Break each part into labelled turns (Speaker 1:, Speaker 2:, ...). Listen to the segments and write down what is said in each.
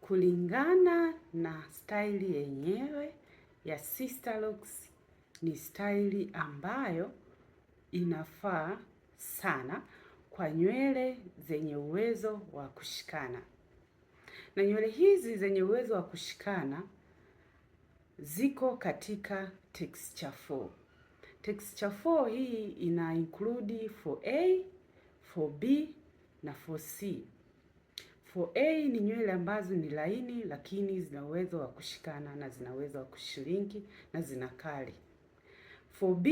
Speaker 1: kulingana na staili yenyewe ya Sisterlocks. Ni staili ambayo inafaa sana kwa nywele zenye uwezo wa kushikana, na nywele hizi zenye uwezo wa kushikana ziko katika texture 4. Texture 4 hii ina include 4A, 4B na 4C. 4A ni nywele ambazo ni laini lakini zina uwezo wa kushikana na zina uwezo wa kushrinki na zina kali. 4B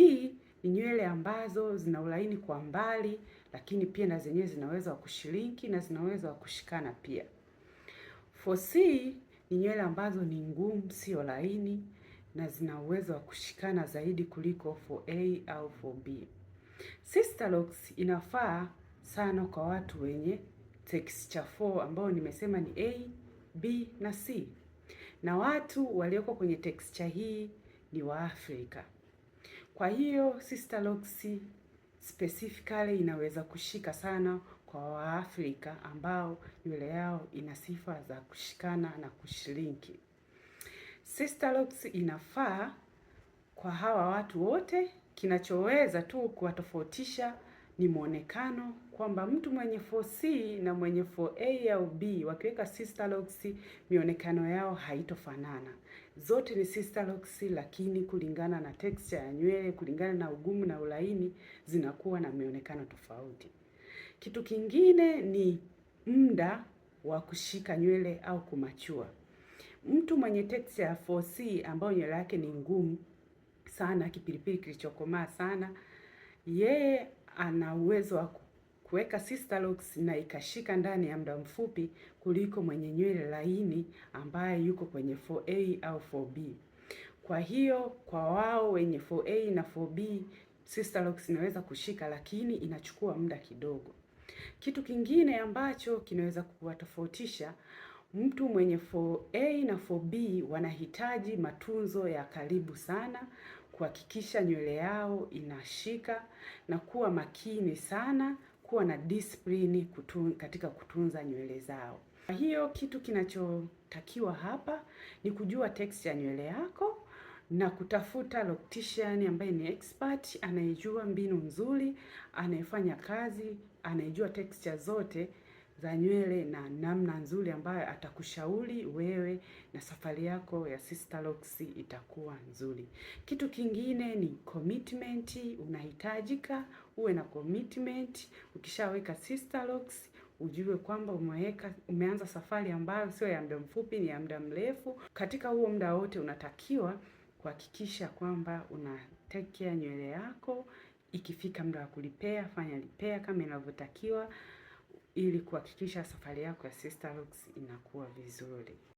Speaker 1: ni nywele ambazo zina ulaini kwa mbali lakini pia na zenyewe zina uwezo wa kushrinki na zina uwezo wa kushikana pia. 4C ni nywele ambazo ni ngumu, sio laini na zina uwezo wa kushikana zaidi kuliko 4A au 4B. Sisterlocks inafaa sana kwa watu wenye texture 4 ambao nimesema ni A, B na C. Na watu walioko kwenye texture hii ni Waafrika. Kwa hiyo Sisterlocks specifically inaweza kushika sana kwa Waafrika ambao nywele yao ina sifa za kushikana na kushrinki. Sisterlocks inafaa kwa hawa watu wote. Kinachoweza tu kuwatofautisha ni muonekano, kwamba mtu mwenye 4C na mwenye 4A au B wakiweka Sisterlocks mionekano yao haitofanana. Zote ni Sisterlocks, lakini kulingana na texture ya nywele, kulingana na ugumu na ulaini, zinakuwa na mionekano tofauti. Kitu kingine ni muda wa kushika nywele au kumachua. Mtu mwenye texture ya 4C ambao nywele yake ni ngumu sana, kipilipili kilichokomaa sana, yeye ana uwezo wa kuweka Sisterlocks na ikashika ndani ya muda mfupi kuliko mwenye nywele laini ambaye yuko kwenye 4A au 4B. Kwa hiyo kwa wao wenye 4A na 4B Sisterlocks inaweza kushika, lakini inachukua muda kidogo. Kitu kingine ambacho kinaweza kuwatofautisha, mtu mwenye 4A na 4B wanahitaji matunzo ya karibu sana kuhakikisha nywele yao inashika na kuwa makini sana, kuwa na discipline katika kutunza nywele zao. Kwa hiyo kitu kinachotakiwa hapa ni kujua texture ya nywele yako na kutafuta loctician ambaye ni expert, anayejua mbinu nzuri, anayefanya kazi, anayejua texture zote za nywele na namna nzuri ambayo atakushauri wewe na safari yako ya Sisterlocks itakuwa nzuri. Kitu kingine ni commitment. Unahitajika uwe na commitment. Ukishaweka Sisterlocks ujue kwamba umeanza safari ambayo sio ya muda mfupi, ni ya muda mrefu. Katika huo muda wote unatakiwa kuhakikisha kwamba una take care nywele yako. Ikifika muda wa kulipea, fanya repair kama inavyotakiwa ili kuhakikisha safari yako ya Sisterlocks inakuwa vizuri.